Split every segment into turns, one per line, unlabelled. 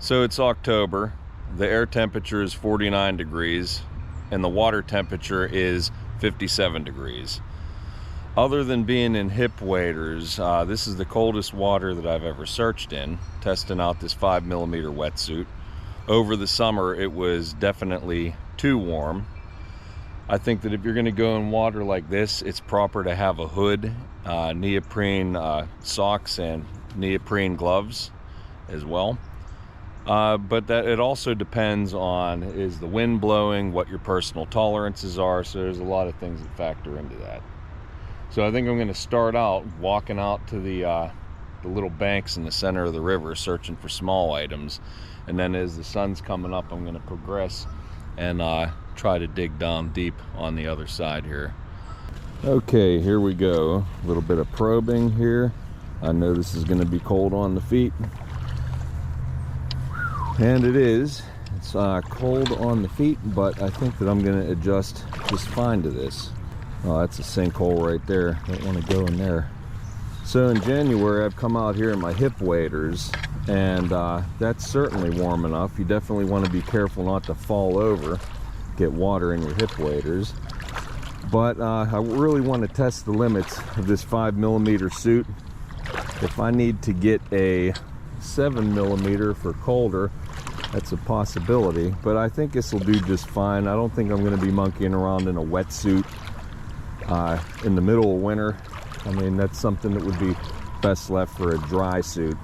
So it's October, the air temperature is 49 degrees, and the water temperature is 57 degrees. Other than being in hip waders, this is the coldest water that I've ever searched in, testing out this 5mm wetsuit. Over the summer, it was definitely too warm. I think that if you're going to go in water like this, it's proper to have a hood, neoprene socks, and neoprene gloves as well. But that it also depends on, is the wind blowing, what your personal tolerances are, so there's a lot of things that factor into that. So I think I'm going to start out walking out to the little banks in the center of the river, searching for small items, and then as the sun's coming up, I'm going to progress and try to dig down deep on the other side here. Okay, here we go. A little bit of probing here. I know this is going to be cold on the feet. And it is. It's cold on the feet, but I think that I'm going to adjust just fine to this. Oh, that's a sinkhole right there. Don't want to go in there. So in January, I've come out here in my hip waders, and that's certainly warm enough. You definitely want to be careful not to fall over, get water in your hip waders. But I really want to test the limits of this 5mm suit. If I need to get a 7mm for colder, that's a possibility, but I think this will do just fine. I don't think I'm going to be monkeying around in a wetsuit in the middle of winter. I mean, that's something that would be best left for a dry suit.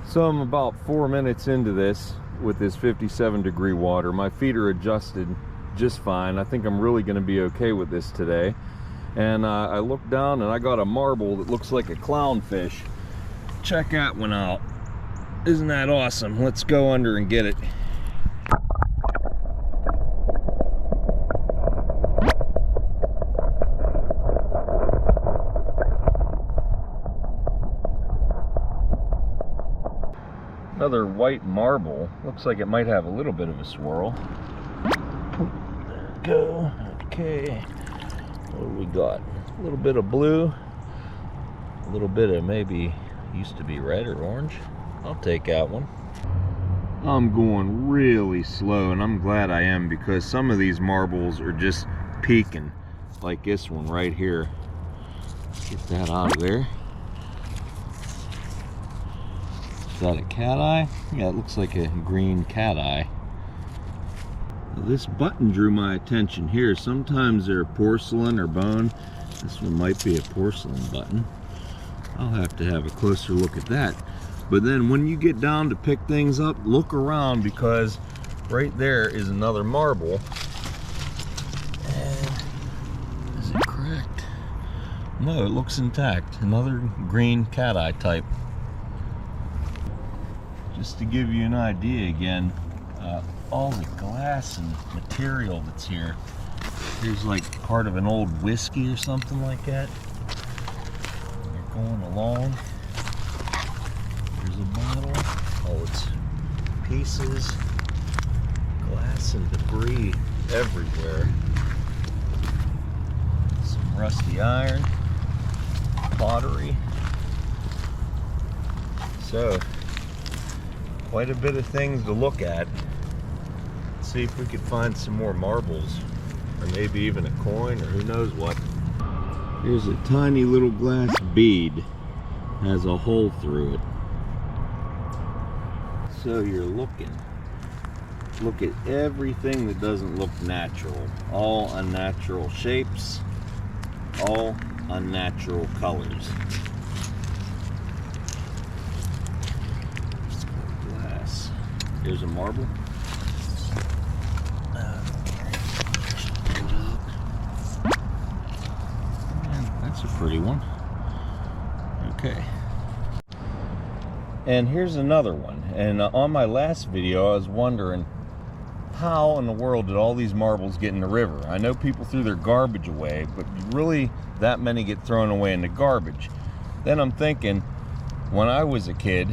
So I'm about 4 minutes into this with this 57-degree water. My feet are adjusted just fine. I think I'm really going to be okay with this today. And I look down and I got a marble that looks like a clownfish. Check that one out. Isn't that awesome? Let's go under and get it. Another white marble. Looks like it might have a little bit of a swirl. There we go. Okay. What do we got? A little bit of blue. A little bit of maybe used to be red or orange. I'll take that one. I'm going really slow, and I'm glad I am, because some of these marbles are just peeking, like this one right here. Get that out of there. Is that a cat eye? Yeah, it looks like a green cat eye. This button drew my attention here. Sometimes they're porcelain or bone. This one might be a porcelain button. I'll have to have a closer look at that. But then when you get down to pick things up, look around, because right there is another marble. And is it cracked? No, it looks intact. Another green cat eye type. Just to give you an idea again, all the glass and material that's here. Here's like part of an old whiskey or something like that. They're going along. There's a bottle. Oh, it's pieces, glass and debris everywhere. Some rusty iron, pottery. So, quite a bit of things to look at. Let's see if we could find some more marbles, or maybe even a coin, or who knows what. Here's a tiny little glass bead. Has a hole through it. So you're looking. Look at everything that doesn't look natural. All unnatural shapes. All unnatural colors. Glass. Here's a marble. That's a pretty one. Okay. And here's another one. And on my last video, I was wondering, how in the world did all these marbles get in the river? I know people threw their garbage away, but really that many get thrown away in the garbage. Then I'm thinking, when I was a kid,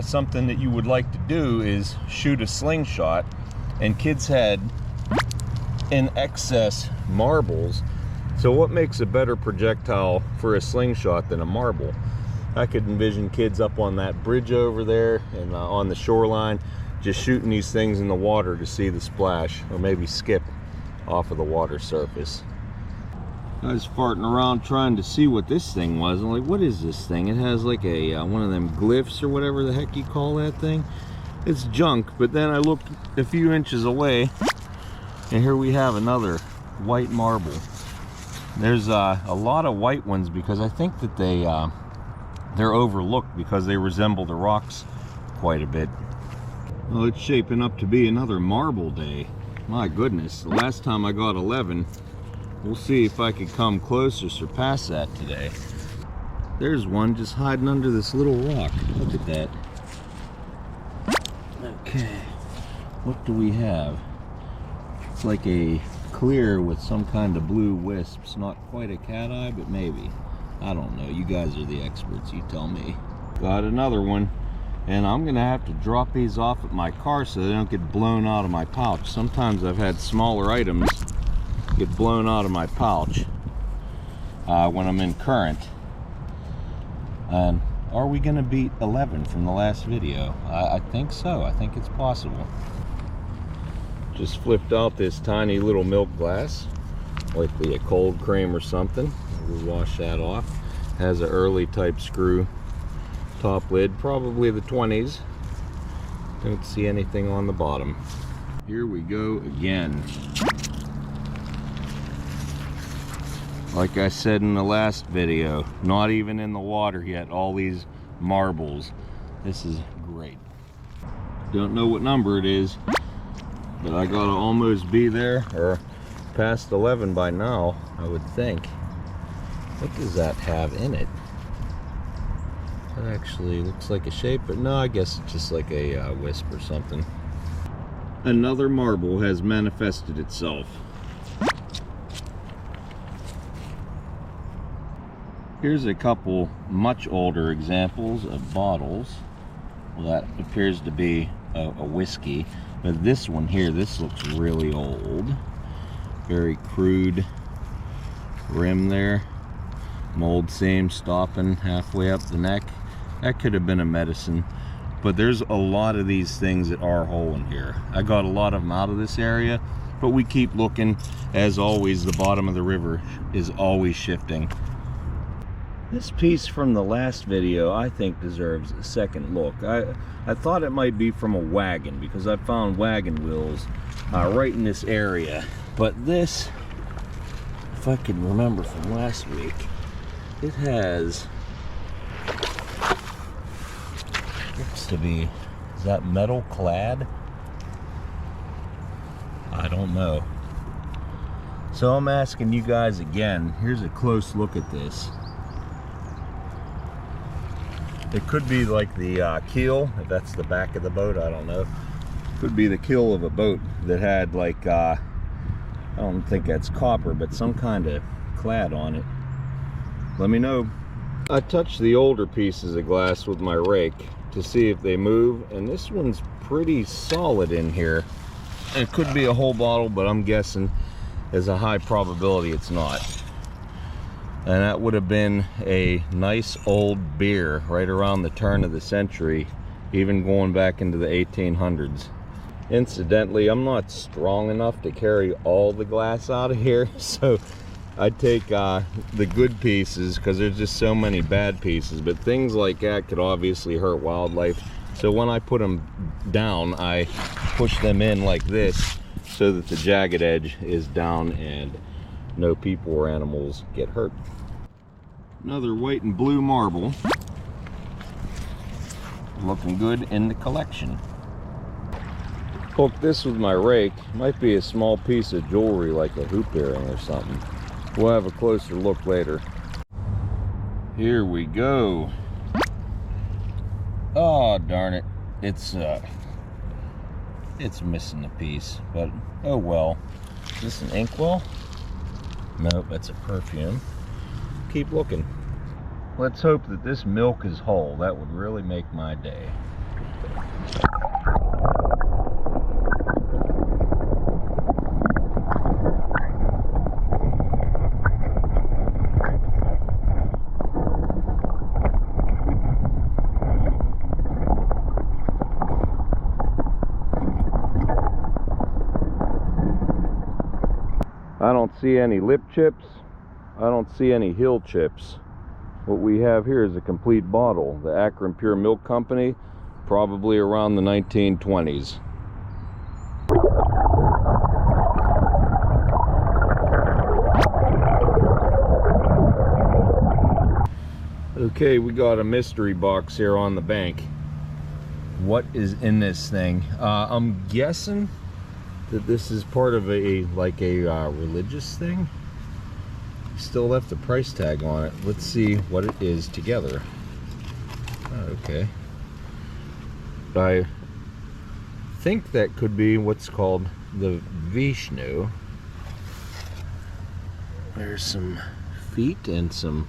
something that you would like to do is shoot a slingshot, and kids had in excess marbles. So what makes a better projectile for a slingshot than a marble? I could envision kids up on that bridge over there and on the shoreline just shooting these things in the water to see the splash, or maybe skip off of the water surface. I was farting around trying to see what this thing was. I'm like, what is this thing? It has like a one of them glyphs or whatever the heck you call that thing. It's junk. But then I looked a few inches away, and here we have another white marble. There's a lot of white ones because I think that they're overlooked because they resemble the rocks quite a bit. Well, it's shaping up to be another marble day. My goodness, the last time I got 11. We'll see if I could come close or surpass that today. There's one just hiding under this little rock. Look at that. Okay, what do we have? It's like a clear with some kind of blue wisps. Not quite a cat eye, but maybe. I don't know. You guys are the experts. You tell me. Got another one. And I'm gonna have to drop these off at my car so they don't get blown out of my pouch. Sometimes I've had smaller items get blown out of my pouch when I'm in current. And are we gonna beat 11 from the last video? I think so. I think it's possible. Just flipped out this tiny little milk glass, likely a cold cream or something. We'll wash that off. Has an early type screw top lid, probably the 20s. Don't see anything on the bottom. Here we go again. Like I said in the last video, not even in the water yet, all these marbles. This is great. Don't know what number it is, but I gotta almost be there, or past 11 by now, I would think. What does that have in it? That actually looks like a shape, but no, I guess it's just like a wisp or something. Another marble has manifested itself. Here's a couple much older examples of bottles. Well, that appears to be a whiskey, but this one here, this looks really old. Very crude rim there. Mold seam stopping halfway up the neck. That could have been a medicine, but there's a lot of these things that are hole in here. I got a lot of them out of this area, but we keep looking. As always, the bottom of the river is always shifting. This piece from the last video, I think, deserves a second look. I thought it might be from a wagon because I found wagon wheels right in this area. But this, if I can remember from last week, it has, looks to be, is that metal clad? I don't know. So I'm asking you guys again, here's a close look at this. It could be like the keel, if that's the back of the boat, I don't know. Could be the keel of a boat that had like, I don't think that's copper, but some kind of clad on it. Let me know. I touched the older pieces of glass with my rake to see if they move, and this one's pretty solid in here. It could be a whole bottle, but I'm guessing there's a high probability it's not. And that would have been a nice old beer right around the turn of the century, even going back into the 1800s. Incidentally, I'm not strong enough to carry all the glass out of here, so I take the good pieces because there's just so many bad pieces, but things like that could obviously hurt wildlife. So when I put them down, I push them in like this so that the jagged edge is down and no people or animals get hurt. Another white and blue marble. Looking good in the collection. Hooked this with my rake. Might be a small piece of jewelry like a hoop earring or something. We'll have a closer look later. Here we go. Oh darn it. It's missing a piece, but oh well. Is this an inkwell? Nope, that's a perfume. Keep looking. Let's hope that this milk is whole. That would really make my day. I don't see any lip chips. I don't see any hill chips. What we have here is a complete bottle. The Akron Pure Milk Company, probably around the 1920s. Okay, we got a mystery box here on the bank. What is in this thing? I'm guessing that this is part of a religious thing. Still left the price tag on it. Let's see what it is together. Okay. I think that could be what's called the Vishnu. There's some feet and some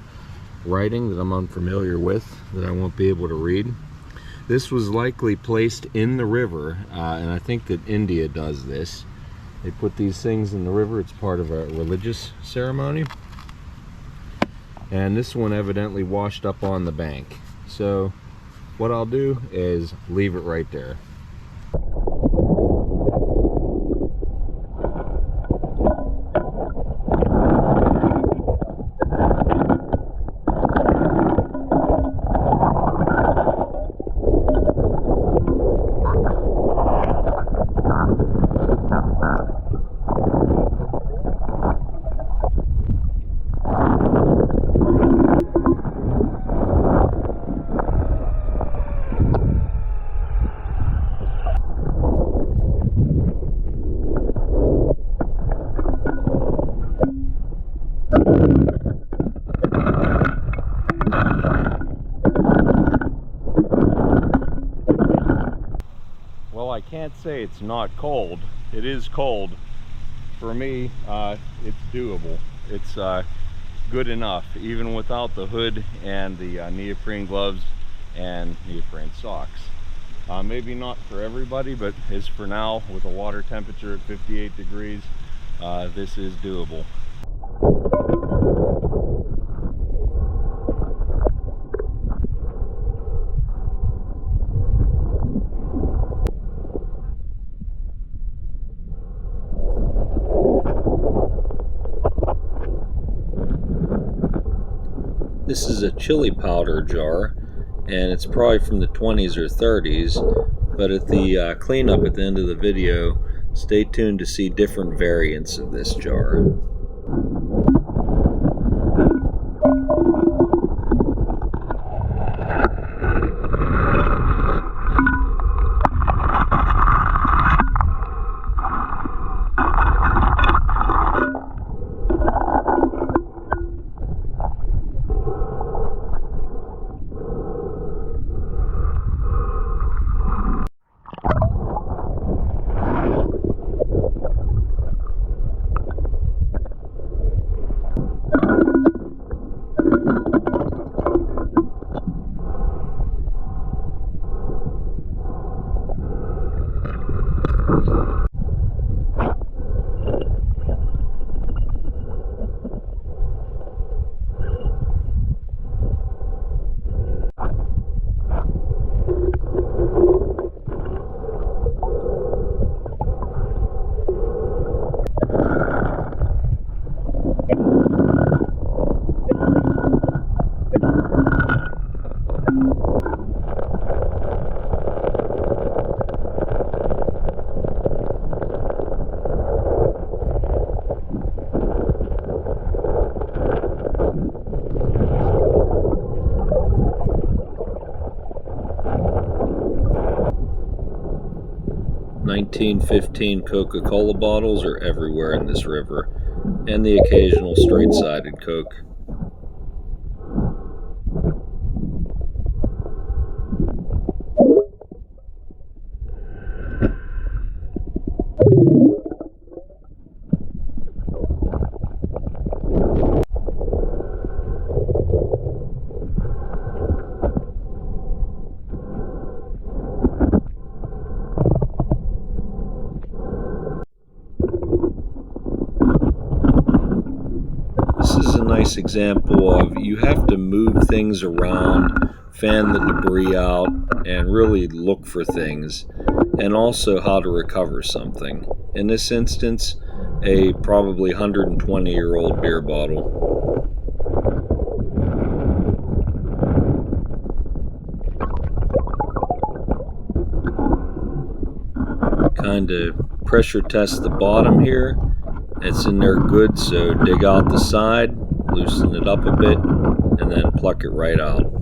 writing that I'm unfamiliar with that I won't be able to read. This was likely placed in the river, and I think that India does this. They put these things in the river. It's part of a religious ceremony. And this one evidently washed up on the bank. So what I'll do is leave it right there. Well, I can't say it's not cold. It is cold. For me, it's doable. It's good enough, even without the hood and the neoprene gloves and neoprene socks. Maybe not for everybody, but as for now, with a water temperature at 58 degrees, this is doable. This is a chili powder jar, and it's probably from the 20s or 30s, but at the cleanup at the end of the video, stay tuned to see different variants of this jar. $19.15 Coca-Cola bottles are everywhere in this river, and the occasional straight-sided Coke. Nice example of you have to move things around, fan the debris out, and really look for things, and also how to recover something. In this instance, a probably 120-year-old beer bottle. Kind of pressure test the bottom here. It's in there good, so dig out the side, loosen it up a bit, and then pluck it right out.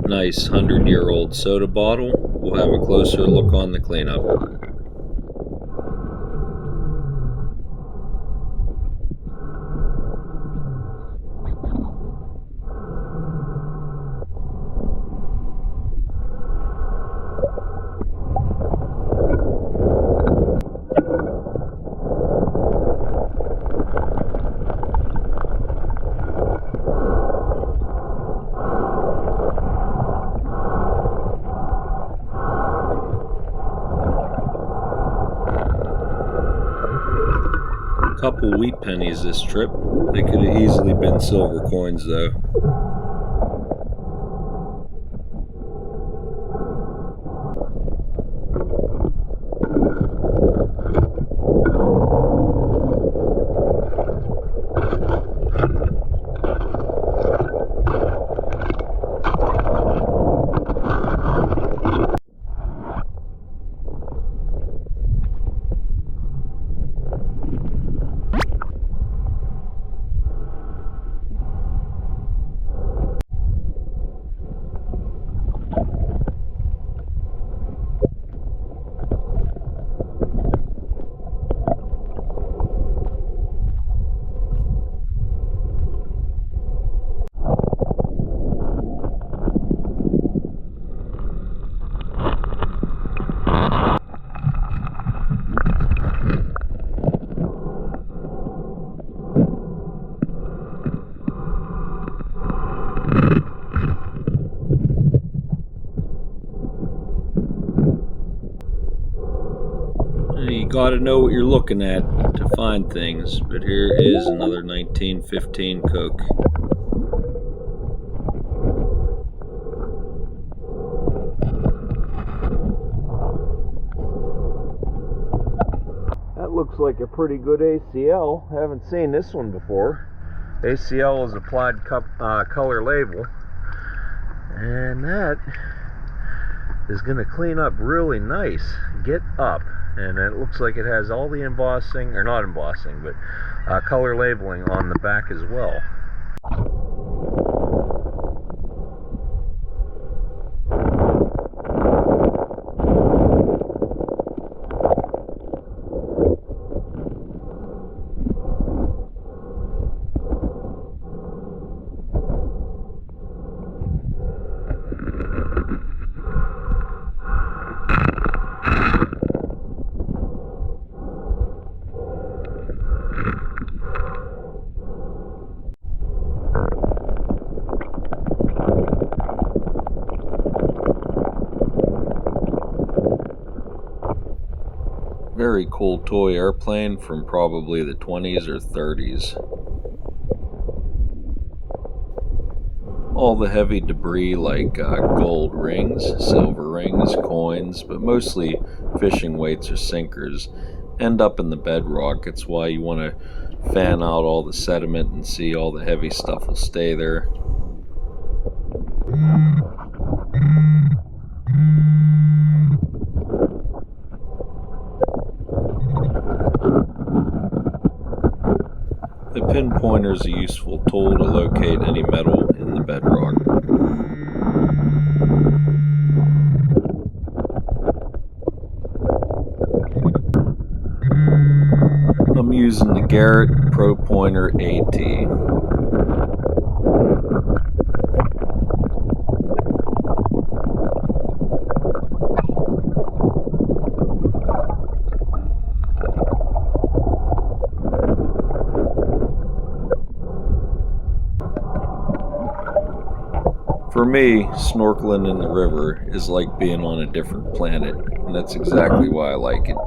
Nice 100-year-old soda bottle. We'll have a closer look on the cleanup. Couple wheat pennies this trip. They could have easily been silver coins though. You gotta know what you're looking at to find things, but here is another 1915 Coke. That looks like a pretty good ACL. I haven't seen this one before. ACL is applied color label, and that is going to clean up really nice. Get up. And it looks like it has all the embossing, or not embossing, but color labeling on the back as well. Very cool toy airplane from probably the 20s or 30s. All the heavy debris like gold rings, silver rings, coins, but mostly fishing weights or sinkers end up in the bedrock. It's why you want to fan out all the sediment and see all the heavy stuff will stay there. The pinpointer is a useful tool to locate any metal in the bedrock. I'm using the Garrett Pro Pointer AT. me, snorkeling in the river is like being on a different planet, and that's exactly why I like it.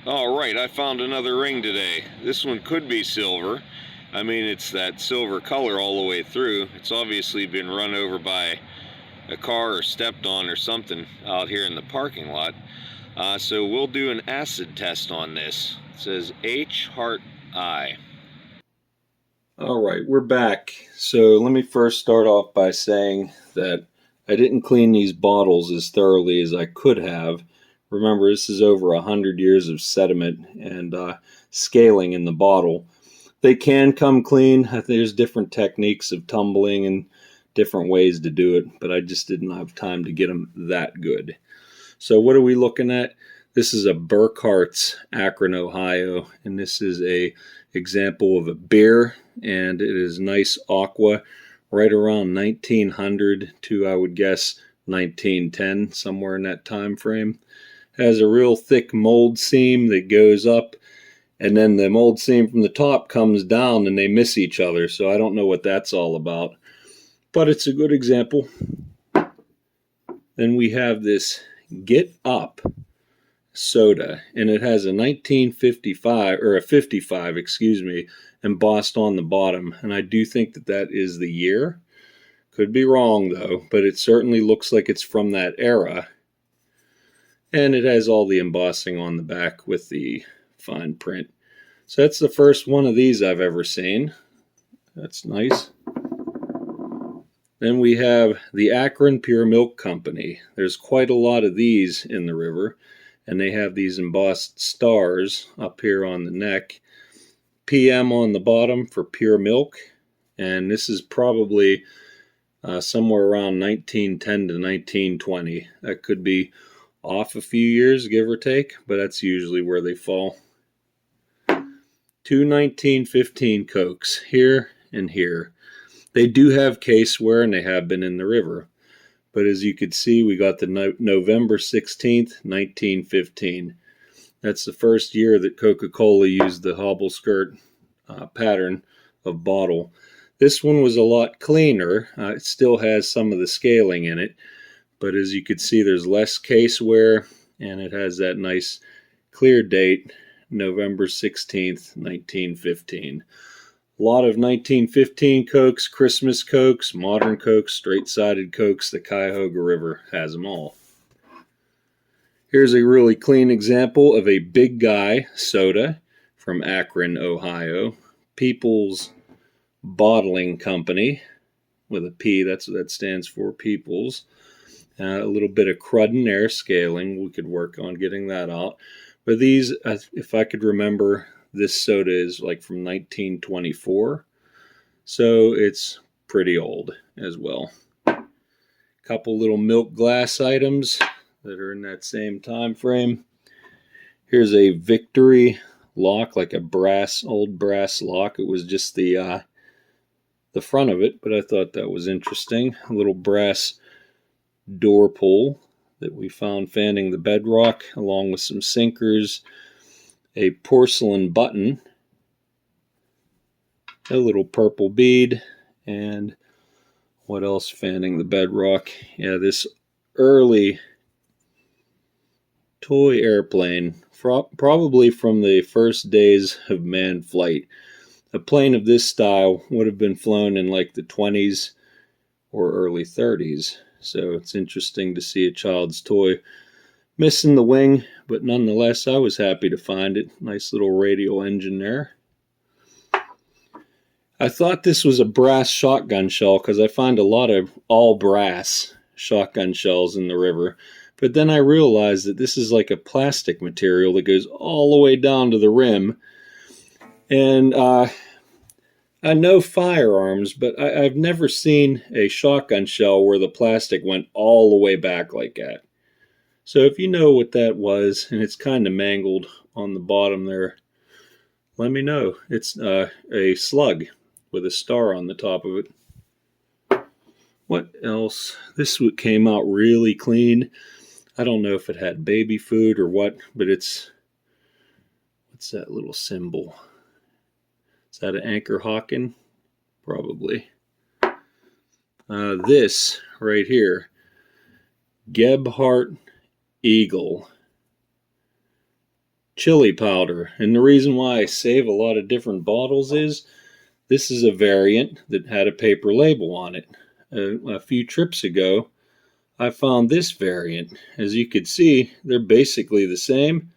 Alright, I found another ring today. This one could be silver. I mean, it's that silver color all the way through. It's obviously been run over by a car or stepped on or something out here in the parking lot. So we'll do an acid test on this. It says H heart I. Alright, we're back. So let me first start off by saying that I didn't clean these bottles as thoroughly as I could have. Remember, this is over 100 years of sediment and scaling in the bottle. They can come clean. There's different techniques of tumbling and different ways to do it, but I just didn't have time to get them that good. So what are we looking at? This is a Burkhart's, Akron, Ohio, and this is a example of a beer, and it is nice aqua, right around 1900 to, I would guess, 1910, somewhere in that time frame. Has a real thick mold seam that goes up, and then the mold seam from the top comes down and they miss each other, so I don't know what that's all about, but it's a good example. Then we have this Get Up soda, and it has a 1955 or a 55, excuse me, embossed on the bottom, and I do think that that is the year. Could be wrong though, but it certainly looks like it's from that era. And it has all the embossing on the back with the fine print. So that's the first one of these I've ever seen. That's nice. Then we have the Akron Pure Milk Company. There's quite a lot of these in the river, and they have these embossed stars up here on the neck. PM on the bottom for pure milk, and this is probably somewhere around 1910 to 1920. That could be off a few years, give or take, but that's usually where they fall. 2 1915 Cokes, here and here. They do have caseware, and they have been in the river. But as you could see, we got the November 16th, 1915. That's the first year that Coca-Cola used the hobble skirt pattern of bottle. This one was a lot cleaner. It still has some of the scaling in it, but as you could see, there's less caseware, and it has that nice clear date, November 16th, 1915. A lot of 1915 Cokes, Christmas Cokes, modern Cokes, straight-sided Cokes. The Cuyahoga River has them all. Here's a really clean example of a Big Guy soda from Akron, Ohio. People's Bottling Company, with a P, that's what that stands for, People's. A little bit of crud in there, scaling. We could work on getting that out. But these, if I could remember, this soda is like from 1924. So it's pretty old as well. Couple little milk glass items that are in that same time frame. Here's a Victory lock, like a old brass lock. It was just the front of it, but I thought that was interesting. A little brass door pull that we found fanning the Bedrock, along with some sinkers, a porcelain button, a little purple bead, and what else fanning the Bedrock? Yeah, this early toy airplane, probably from the first days of manned flight. A plane of this style would have been flown in like the 20s or early 30s. So it's interesting to see a child's toy missing the wing, but nonetheless, I was happy to find it. Nice little radial engine there. I thought this was a brass shotgun shell because I find a lot of all brass shotgun shells in the river. But then I realized that this is like a plastic material that goes all the way down to the rim. And I know firearms, but I've never seen a shotgun shell where the plastic went all the way back like that. So if you know what that was, and it's kind of mangled on the bottom there, let me know. It's a slug with a star on the top of it. What else? This came out really clean. I don't know if it had baby food or what, but what's that little symbol? Is that an anchor hawking? Probably. This right here, Gebhardt Eagle chili powder. And the reason why I save a lot of different bottles is this is a variant that had a paper label on it. A few trips ago, I found this variant. As you could see, they're basically the same,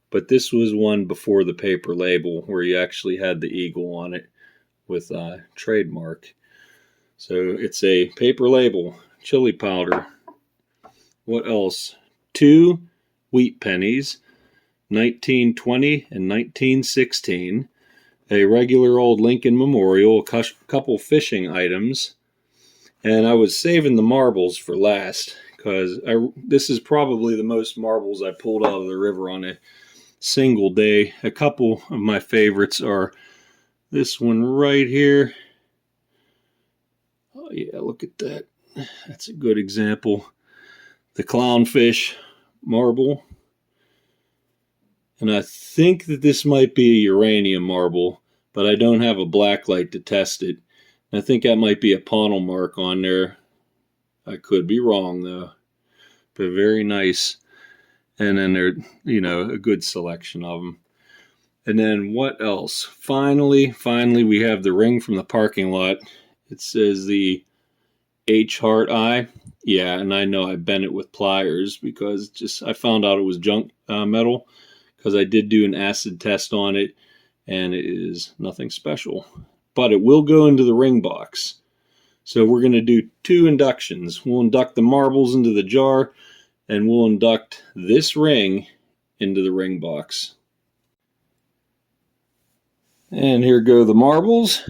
but this was one before the paper label where you actually had the eagle on it with a trademark. So it's a paper label, chili powder. What else? 2 wheat pennies, 1920 and 1916. A regular old Lincoln Memorial, a couple fishing items, and I was saving the marbles for last because this is probably the most marbles I pulled out of the river on a single day. A couple of my favorites are this one right here. Oh yeah, look at that. That's a good example. The clownfish marble. And I think that this might be a uranium marble, but I don't have a black light to test it. I think that might be a Pownal mark on there. I could be wrong though, but very nice. And then there, a good selection of them. And then what else? Finally, we have the ring from the parking lot. It says the H Heart Eye. Yeah, and I know I bent it with pliers because I found out it was junk metal because I did do an acid test on it, and it is nothing special. But it will go into the ring box. So we're going to do 2 inductions. We'll induct the marbles into the jar, and we'll induct this ring into the ring box. And here go the marbles.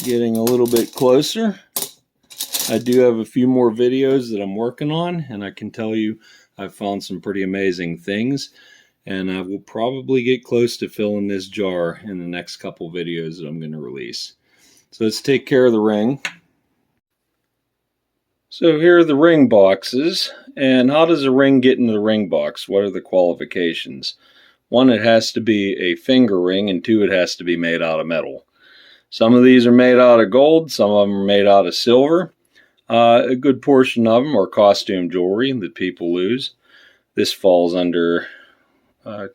Getting a little bit closer. I do have a few more videos that I'm working on, and I can tell you I've found some pretty amazing things, and I will probably get close to filling this jar in the next couple videos that I'm going to release. So let's take care of the ring. So here are the ring boxes, and how does a ring get into the ring box? What are the qualifications? 1, it has to be a finger ring, and 2, it has to be made out of metal. Some of these are made out of gold, some of them are made out of silver. A good portion of them are costume jewelry that people lose. This falls under a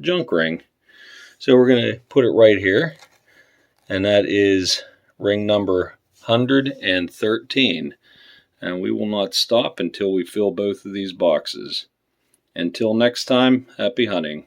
junk ring. So we're going to put it right here, and that is ring number 113. And we will not stop until we fill both of these boxes. Until next time, happy hunting.